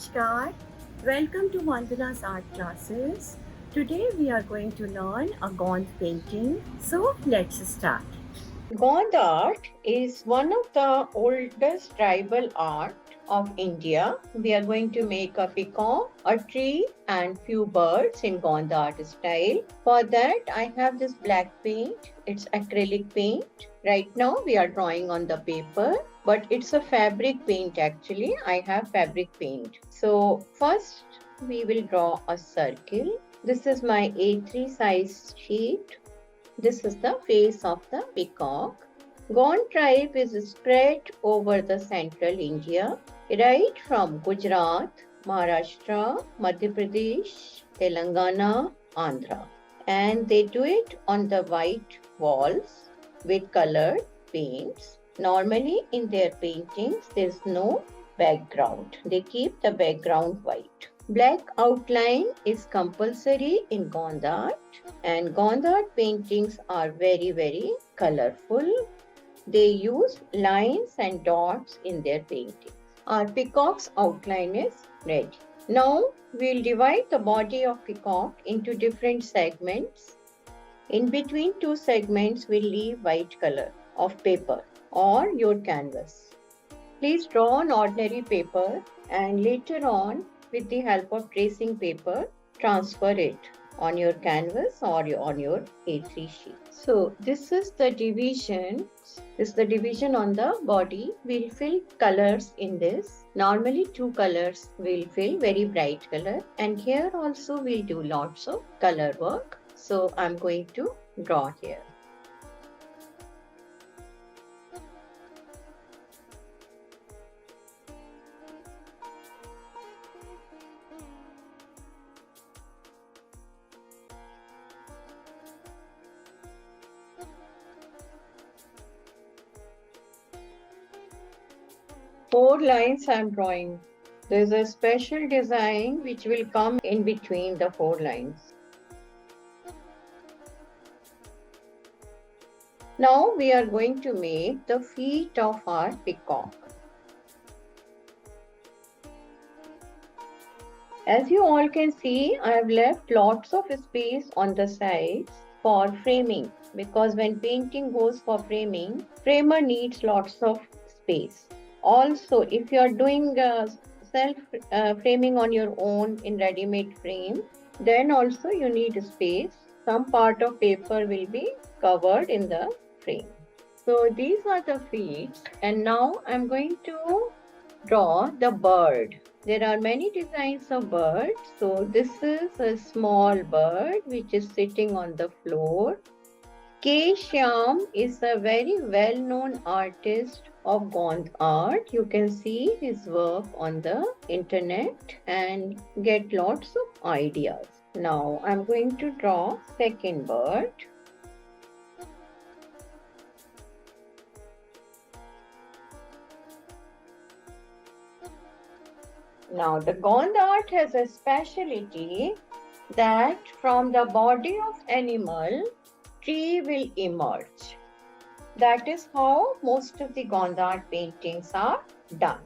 Namaskar. Welcome to Vandana's art classes. Today we are going to learn a Gond painting. So let's start. Gond art is one of the oldest tribal art of India. We are going to make a peacock, a tree and few birds in Gond art style. For that I have this black paint. It's acrylic paint. Right now we are drawing on the paper, but it's a fabric paint actually. I have fabric paint. So first we will draw a circle. This is my A3 size sheet. This is the face of the peacock. Gond tribe is spread over the central India, right from Gujarat, Maharashtra, Madhya Pradesh, Telangana, Andhra. And they do it on the white walls with colored paints. Normally in their paintings, there's no background. They keep the background white. Black outline is compulsory in Gond art, and Gond art paintings are very colorful. They use lines and dots in their paintings. Our peacock's outline is ready. Now we'll divide the body of peacock into different segments. In between two segments, we'll leave white color of paper or your canvas. Please draw on ordinary paper and later on, with the help of tracing paper, transfer it on your canvas or on your A3 sheet. So this is the division. This is the division on the body. We'll fill colors in this. Normally two colors we'll fill, very bright color. And here also we'll do lots of color work. So I'm going to draw here. Four lines I am drawing. There is a special design which will come in between the four lines. Now we are going to make the feet of our peacock. As you all can see, I have left lots of space on the sides for framing, because when painting goes for framing, framer needs lots of space. Also, if you are doing self framing on your own in ready-made frame, then also you need space. Some part of paper will be covered in the frame. So these are the feet, and now I'm going to draw the bird. There are many designs of birds. So this is a small bird which is sitting on the floor. K. Shyam is a very well-known artist of Gond art. You can see his work on the internet and get lots of ideas. Now I'm going to draw second bird. Now the Gond art has a speciality that from the body of animal, tree will emerge. That is how most of the Gond art paintings are done.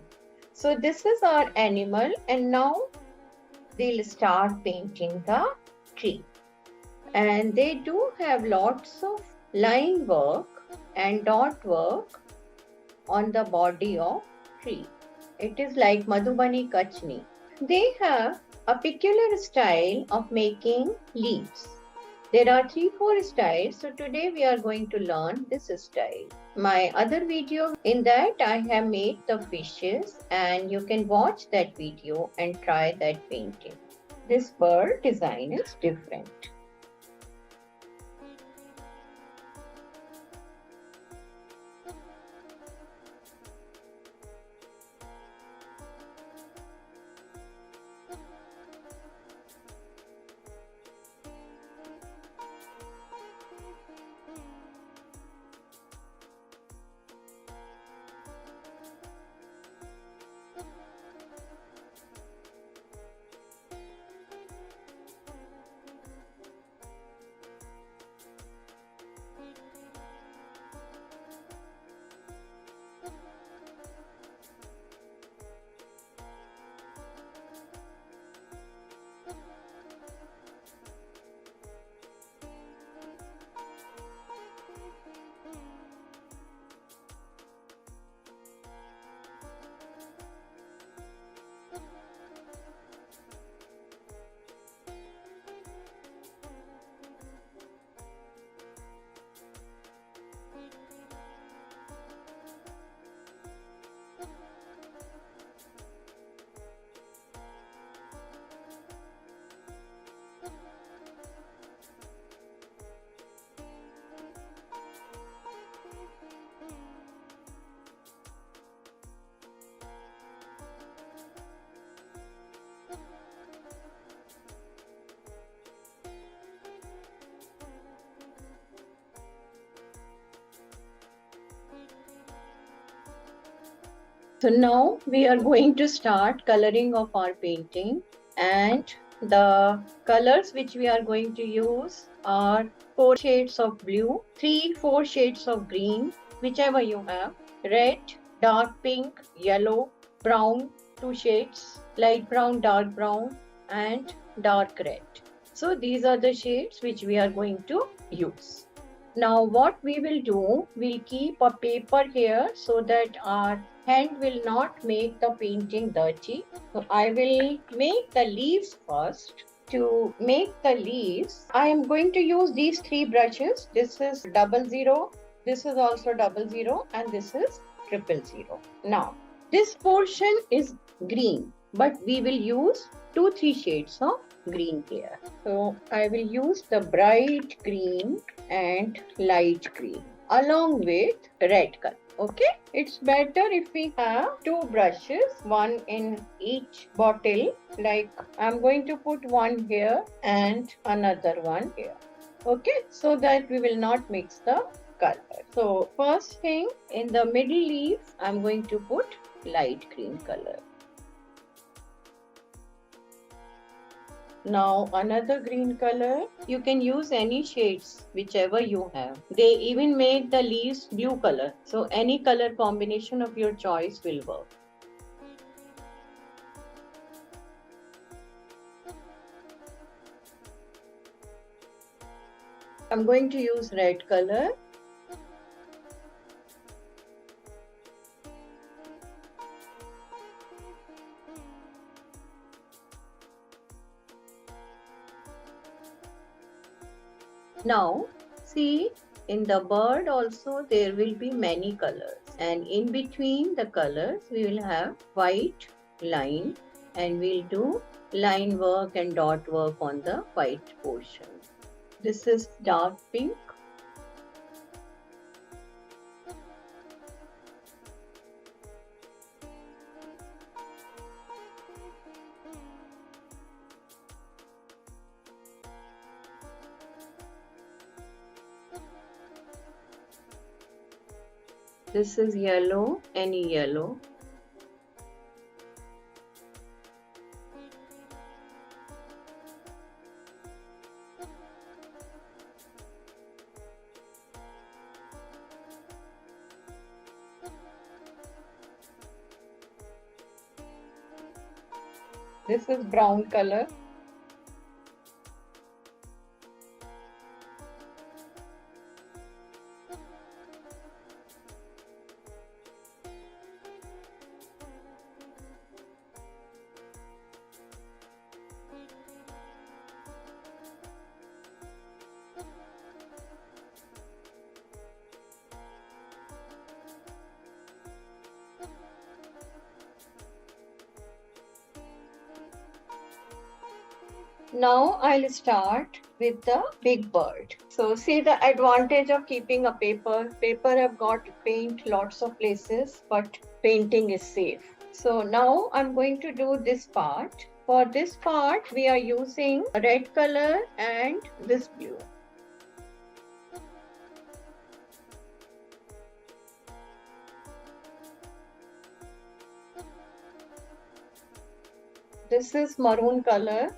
So this is our animal, and now they'll start painting the tree. And they do have lots of line work and dot work on the body of tree. It is like Madhubani Kachni. They have a peculiar style of making leaves. There are 3-4 styles, so today we are going to learn this style. My other video, in that I have made the fishes, and you can watch that video and try that painting. This bird design is different. So now we are going to start coloring of our painting, and the colors which we are going to use are 4 shades of blue, 4 shades of green, whichever you have, red, dark pink, yellow, brown, 2 shades, light brown, dark brown, and dark red. So these are the shades which we are going to use. Now what we will do, we'll keep a paper here so that our hand will not make the painting dirty. So I will make the leaves first. To make the leaves, I am going to use these 3 brushes. This is 00, this is also 00, and this is 000. Now, this portion is green, but we will use 2-3 shades of green here. So I will use the bright green and light green along with red color. Okay, it's better if we have 2 brushes, one in each bottle. Like I'm going to put one here and another one here. Okay, so that we will not mix the color. So first thing, in the middle leaf, I'm going to put light green color. Now another green color, you can use any shades whichever you have. They even made the leaves blue color. So any color combination of your choice will work. I'm going to use red color. Now, see, in the bird also there will be many colors, and in between the colors we will have white line, and we'll do line work and dot work on the white portion. This is dark pink. This is yellow, any yellow. This is brown color. Now I'll start with the big bird. So see the advantage of keeping a paper. Paper have got paint lots of places, but painting is safe. So now I'm going to do this part. For this part, we are using red color and this blue. This is maroon color.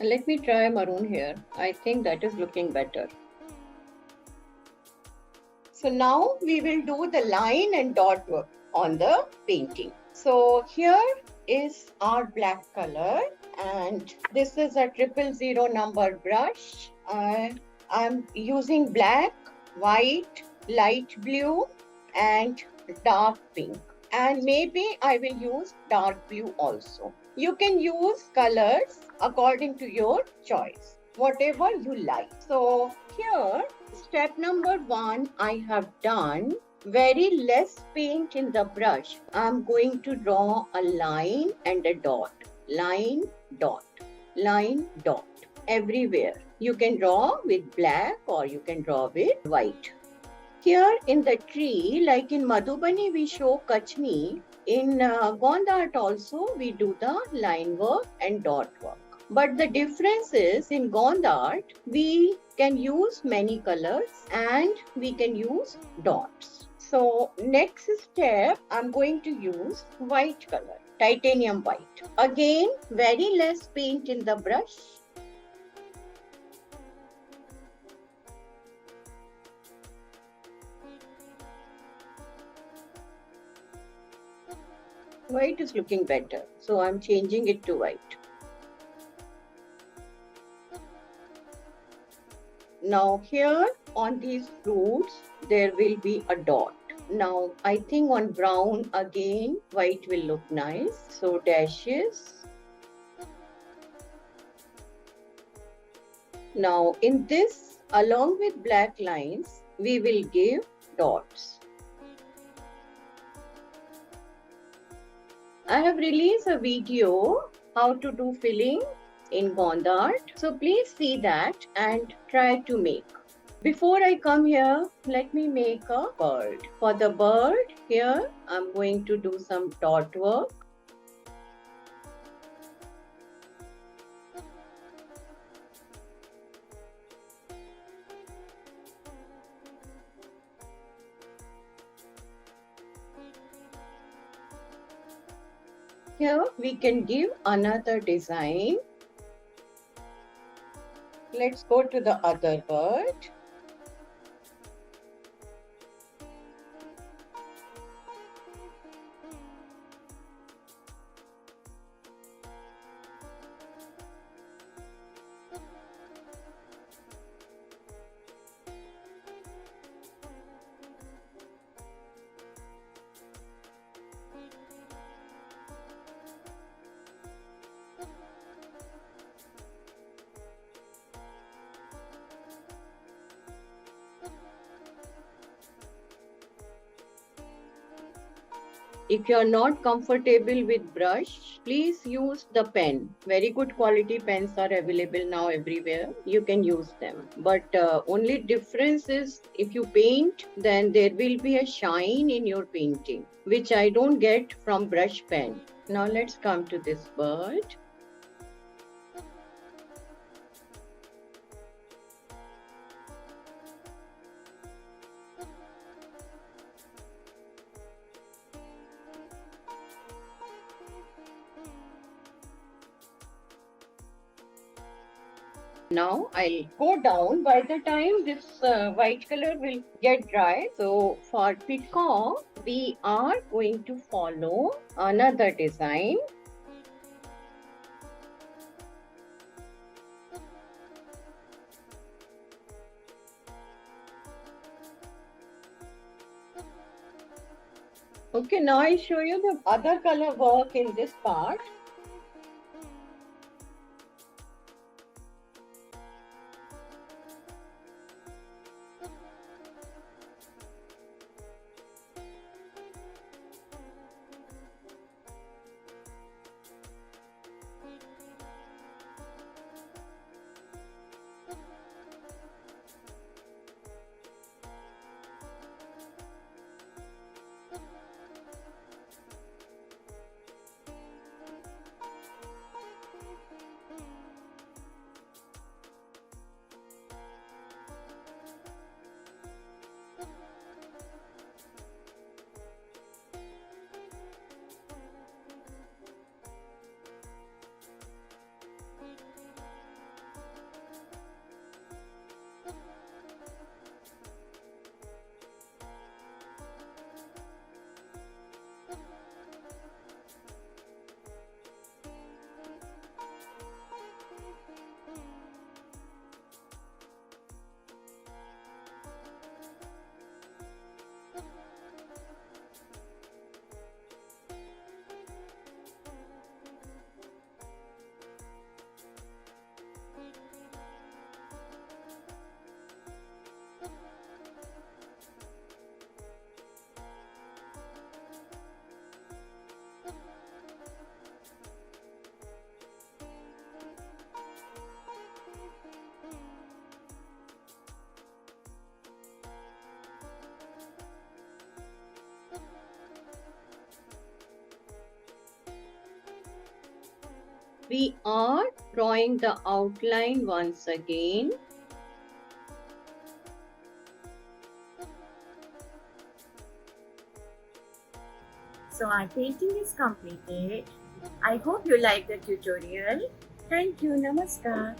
Let me try maroon here. I think that is looking better. So now we will do the line and dot work on the painting. So here is our black color, and this is a 000 number brush. I'm using black, white, light blue and dark pink. And maybe I will use dark blue also. You can use colors according to your choice, whatever you like. So here, step number 1 I have done. very less paint in the brush, I'm going to draw a line and a dot. Line, dot, line, dot. Everywhere. You can draw with black or you can draw with white. Here in the tree, like in Madhubani, we show Kachni. In Gond art also, we do the line work and dot work. But the difference is in Gond art, we can use many colors and we can use dots. So next step, I'm going to use white color, titanium white. Again, very less paint in the brush. White is looking better, so I'm changing it to white. Now here on these fruits, there will be a dot. Now I think on brown again, white will look nice. So dashes. Now in this, along with black lines, we will give dots. I have released a video how to do filling in Gond art. So please see that and try to make. Before I come here, let me make a bird. For the bird, here I'm going to do some dot work. Here we can give another design. Let's go to the other bird. If you are not comfortable with brush, please use the pen. Very good quality pens are available now everywhere. You can use them. But only difference is if you paint, then there will be a shine in your painting, which I don't get from brush pen. Now let's come to this bird. Now I'll go down. By the time this white color will get dry, so for peacock, we are going to follow another design. Okay, now I'll show you the other color work in this part. We are drawing the outline once again. So our painting is completed. I hope you like the tutorial. Thank you. Namaskar.